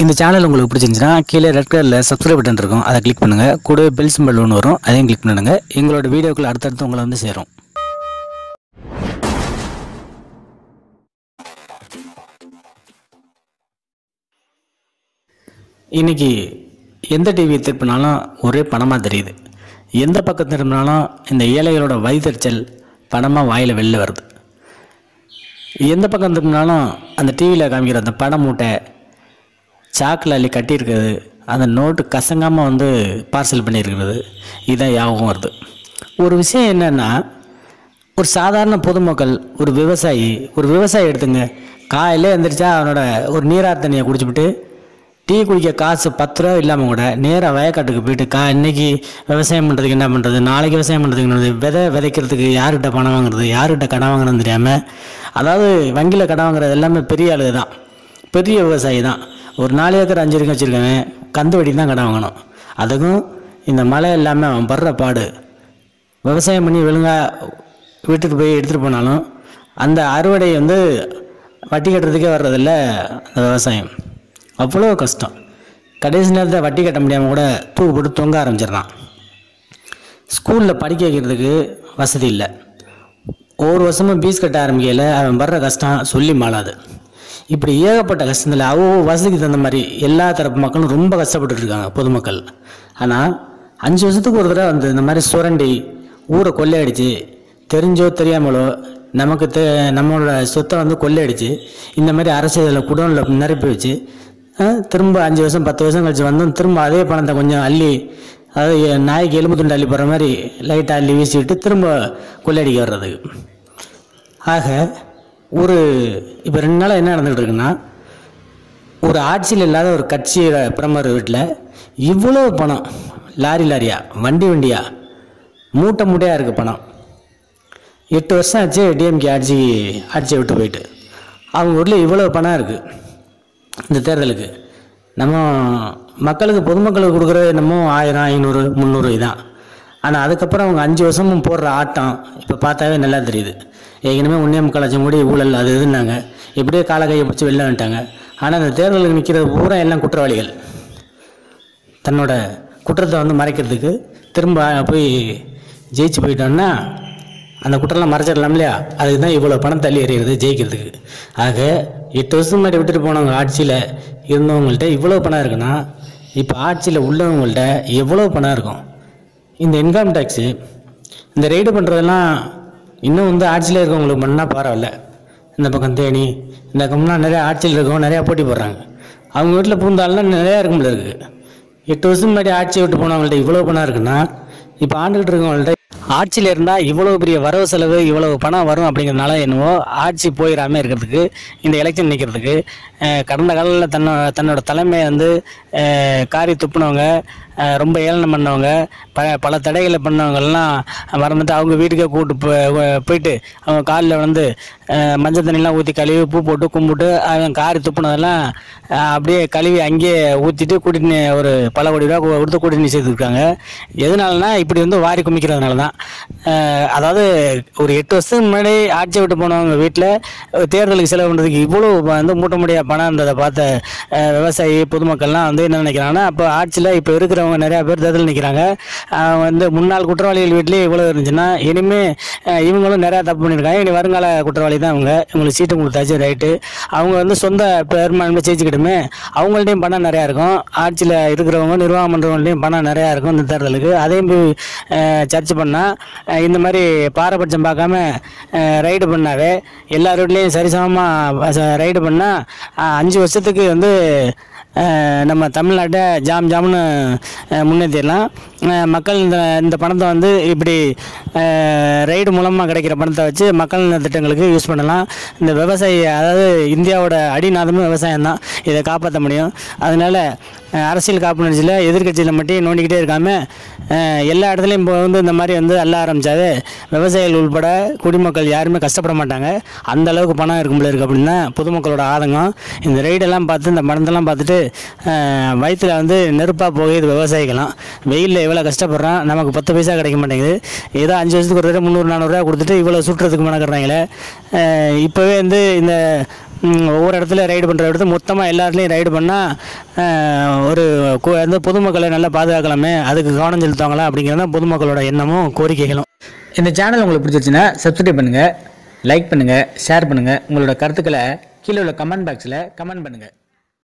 இந்த சேனல் உங்களுக்கு பிடிச்சிருந்துச்சுன்னா கீழே ரெட் கலரில் சப்ஸ்கிரைப் பட்டன் இருக்கும், அதை கிளிக் பண்ணுங்கள். கூடவே பெல் சிம்பல் ஒன்று வரும், அதையும் கிளிக் பண்ணுங்க. எங்களோட வீடியோக்கள் அடுத்தடுத்து உங்களை வந்து சேரும். இன்றைக்கி எந்த டிவி திருப்பினாலும் ஒரே பணமாக தெரியுது. எந்த பக்கம் திரும்பினாலும் இந்த ஏழைகளோட வயிற்றுச்சல் பணமாக வாயில் வெளில வருது. எந்த பக்கம் திரும்பினாலும் அந்த டிவியில் காமிக்கிற அந்த பண மூட்டை சாக்கில் அள்ளி கட்டியிருக்கிறது, அந்த நோட்டு கசங்காமல் வந்து பார்சல் பண்ணியிருக்கிறது, இதான் ஞாபகம் வருது. ஒரு விஷயம் என்னென்னா, ஒரு சாதாரண பொதுமக்கள், ஒரு விவசாயி எடுத்துங்க, காலையில் எழுந்திரிச்சா அவனோட ஒரு நீரார் தண்ணியை குடிச்சுவிட்டு டீ குடிக்க காசு 10 ரூபா இல்லாமல் கூட நேராக வயக்காட்டுக்கு போயிட்டு இன்றைக்கி விவசாயம் பண்ணுறதுக்கு என்ன பண்ணுறது, நாளைக்கு விவசாயம் பண்ணுறதுக்கு என்ன விதைக்கிறதுக்கு யார்கிட்ட பணம் வாங்குறது, யார்கிட்ட கடன் வாங்கணும்னு தெரியாமல், அதாவது வங்கியில் கடன் வாங்குறது எல்லாமே பெரிய ஆளுக தான், பெரிய விவசாயி தான். ஒரு 4 ஏக்கர் 5 ஏக்கர் வச்சுருக்கவன் கந்து வட்டி தான் கடன் வாங்கணும். அதுக்கும் இந்த மழை இல்லாமல் அவன் படுற பாடு, விவசாயம் பண்ணி ஒழுங்காக வீட்டுக்கு போய் எடுத்துகிட்டு போனாலும் அந்த அறுவடை வந்து வட்டி கட்டுறதுக்கே வர்றதில்ல. அந்த விவசாயம் அவ்வளோ கஷ்டம். கடைசி நேரத்தில் வட்டி கட்ட முடியாமல் கூட தூக்கு போட்டு தொங்க ஆரம்பிச்சிடறான். ஸ்கூலில் படிக்க வைக்கிறதுக்கு வசதி இல்லை. ஒவ்வொரு வருஷமும் ஃபீஸ் கட்ட ஆரம்பிக்கல, அவன் படுற கஷ்டம் சொல்லி மாளாது. இப்படி ஏகப்பட்ட கஷ்டத்தில் வசதிக்கு தகுந்த மாதிரி எல்லா தரப்பு மக்களும் ரொம்ப கஷ்டப்பட்டு இருக்காங்க, பொதுமக்கள். ஆனால் 5 வருஷத்துக்கு ஒரு தடவை வந்து இந்த மாதிரி சுரண்டி ஊரை கொள்ளையடிச்சு, தெரிஞ்சோ தெரியாமலோ நம்மளோட சொத்தை வந்து கொள்ளையடிச்சு இந்த மாதிரி அரசியலில் குடோனில் நிரப்பி வச்சு திரும்ப 5 வருஷம் 10 வருஷம் கழிச்சு வந்தோம், திரும்ப அதே பணத்தை கொஞ்சம் அள்ளி, அதாவது நாய்க்கு எலும்பு துண்டு அள்ளி போகிற மாதிரி லைட்டாக அள்ளி வீசிவிட்டு திரும்ப கொள்ளையடிக்க வர்றதுக்கு. ஆக இப்போ 2 நாளாக என்ன நடந்துகிட்டு இருக்குன்னா, ஒரு ஆட்சியில் இல்லாத ஒரு கட்சி பிரமுகர் வீட்டில் இவ்வளோ பணம், லாரியா வண்டியாக மூட்டையாக இருக்குது பணம். 8 வருஷம் ஆச்சு டிஎம்கே ஆட்சியை விட்டு போயிட்டு. அவங்க ஊரில் இவ்வளோ பணம் இருக்குது. இந்த தேர்தலுக்கு நம்ம மக்களுக்கு, பொதுமக்களுக்கு கொடுக்குறது என்னமோ 1000, 500, 300 தான். ஆனால் அதுக்கப்புறம் அவங்க 5 வருஷமும் போடுற ஆட்டம் இப்போ பார்த்தாவே நல்லா தெரியுது. ஏற்கனவே 1.25 லட்சம் கோடி ஊழல் அது இதுன்னாங்க, எப்படியே கால கையை பிடிச்சி வெளில வந்துட்டாங்க. ஆனால் அந்த தேர்தலுக்கு நிற்கிறது பூரா எல்லாம் குற்றவாளிகள். தன்னோட குற்றத்தை வந்து மறைக்கிறதுக்கு திரும்ப போய் ஜெயிச்சு போயிட்டோன்னா அந்த குற்றம்லாம் மறைச்சிடலாம் இல்லையா? அதுக்கு தான் இவ்வளோ பணம் தள்ளி எறிகிறது ஜெயிக்கிறதுக்கு. ஆக 8 வருஷம் முன்னாடி விட்டுட்டு போனவங்க ஆட்சியில் இருந்தவங்கள்ட்ட இவ்வளோ பணம் இருக்குன்னா, இப்போ ஆட்சியில் உள்ளவங்கள்ட்ட எவ்வளோ பணம் இருக்கும்? இந்த இன்கம் டேக்ஸு, இந்த ரெய்டு பண்ணுறதெல்லாம் இன்னும் வந்து ஆட்சியில் இருக்கவங்களுக்கு பண்ணால் பரவாயில்ல. இந்த பக்கம் தேனி, இந்த பக்கம்லாம் நிறையா ஆட்சியில் இருக்கவங்க நிறையா போட்டி போடுறாங்க. அவங்க வீட்டில் பூந்தாலும் நிறையா இருக்கும் போல இருக்குது. 8 வருஷம் முன்னாடி ஆட்சியை விட்டு போனவங்கள்ட்ட இவ்வளோ பணம் இருக்குன்னா, இப்போ ஆண்டுகிட்டு இருக்கவங்கள்ட்ட ஆட்சியில் இருந்தால் இவ்வளோ பெரிய வரவு செலவு இவ்வளவு பணம் வரும் அப்படிங்கிறதுனால என்னவோ ஆட்சி போயிடாமல் இருக்கிறதுக்கு, இந்த எலெக்ஷன் நிற்கிறதுக்கு கடந்த காலத்தில் தன்னோட தலைமையை வந்து காரி துப்புனவங்க, ரொம்ப ஏளனம் பண்ணவங்க, பல தடைகளை பண்ணவங்கெல்லாம் மறந்துட்டு அவங்க வீட்டுக்கே போயிட்டு அவங்க காலில் வந்து மஞ்சள் தண்ணிலாம் ஊற்றி கழுவி பூ போட்டு கும்பிட்டு அவன் காரி துப்புனதெல்லாம் அப்படியே கழுவி அங்கேயே ஊற்றிட்டு கூட்டிட்டு ஒரு பல கோடி ரூபா கொடுத்து கூட்டிட்டு செய்துருக்காங்க. எதனாலனா இப்படி வந்து வாரி குமிக்கிறதுனால தான். அதாவது ஒரு 8 வருஷத்துக்கு முன்னாடி ஆட்சியை விட்டு போனவங்க வீட்டில் தேர்தலுக்கு செலவு பண்ணுறதுக்கு இவ்வளோ வந்து மூட்ட முடியாத பணம் இருந்ததை பார்த்த விவசாயி பொதுமக்கள்லாம் வந்து என்ன நினைக்கிறாங்கன்னா, அப்போ ஆட்சியில் இப்போ இருக்கிறவங்க நிறையா பேர் தேர்தல் நிற்கிறாங்க, வந்து முன்னாள் குற்றவாளிகள் வீட்லேயே இவ்வளோ இருந்துச்சுன்னா இனிமேல் இவங்களும் நிறையா தப்பு பண்ணியிருக்காங்க, இனி வருங்கால குற்றவாளி தான் இவங்களுக்கு சீட்டு கொடுத்தாச்சு, ரைட்டு, அவங்க வந்து சொந்த பெரும்பான்மை ஜெயிச்சுக்கிட்டுமே அவங்கள்ட்டையும் பணம் நிறையா இருக்கும், ஆட்சியில் இருக்கிறவங்க நிர்வாகம் பண்ணுறவங்கள்ட்டையும் பணம் நிறையா இருக்கும். இந்த தேர்தலுக்கு அதையும் போய் சர்ச் பண்ணால் இந்த மாதிரி பாரபட்சம் பார்க்காம ரைடு பண்ணாவே எல்லார் வீட்லேயும் சரிசமமாக ரைடு பண்ணால் 5 வருஷத்துக்கு வந்து நம்ம தமிழ்நாட்டை ஜாம்னு முன்னேற்றிடலாம். மக்கள் இந்த பணத்தை வந்து இப்படி ரைடு மூலமாக கிடைக்கிற பணத்தை வச்சு மக்கள் திட்டங்களுக்கு யூஸ் பண்ணலாம். இந்த விவசாயி, அதாவது இந்தியாவோட அடிநாதமும் விவசாயம் தான், இதை காப்பாற்ற முடியும். அதனால் அரசியல் காப்புணர்ச்சியில் எதிர்கட்சியில் மட்டும் நோண்டிக்கிட்டே இருக்காமல் எல்லா இடத்துலையும் இப்போ வந்து இந்த மாதிரி வந்து அள்ள ஆரம்பித்தாவே விவசாயிகள் உள்பட குடிமக்கள் யாருமே கஷ்டப்பட மாட்டாங்க. அந்த அளவுக்கு பணம் இருக்கும் போல இருக்குது அப்படின்னு தான் பொதுமக்களோட ஆதங்கம். இந்த ரைடெல்லாம் பார்த்து, இந்த பணத்தெல்லாம் பார்த்துட்டு வயிற்றில் வந்து நெருப்பாக போகுது விவசாயிகள்லாம். வெயிலில் இவ்வளோ கஷ்டப்படுறான், நமக்கு 10 பைசா கிடைக்க மாட்டேங்குது, ஏதோ 5 வருஷத்துக்கு ஒரு 300-400 ரூபா கொடுத்துட்டு இவ்வளோ சுற்றுறதுக்கு மெனக்கடுறாங்களே. இப்போவே வந்து இந்த ஒவ்வொரு இடத்துல ரைடு பண்ணுற இடத்துல மொத்தமாக எல்லா இடத்துலையும் ரைடு பண்ணால் ஒரு அந்த பொதுமக்களை நல்லா பாதுகாக்கலாமே, அதுக்கு கவனம் செலுத்துவாங்களா அப்படிங்கிறது தான் பொதுமக்களோட எண்ணமும் கோரிக்கைகளும். இந்த சேனல் உங்களுக்கு பிடிச்சிருச்சுன்னா சப்ஸ்கிரைப் பண்ணுங்கள், லைக் பண்ணுங்கள், ஷேர் பண்ணுங்கள். உங்களோட கருத்துக்களை கீழே உள்ள கமெண்ட் பாக்ஸில் கமெண்ட் பண்ணுங்கள்.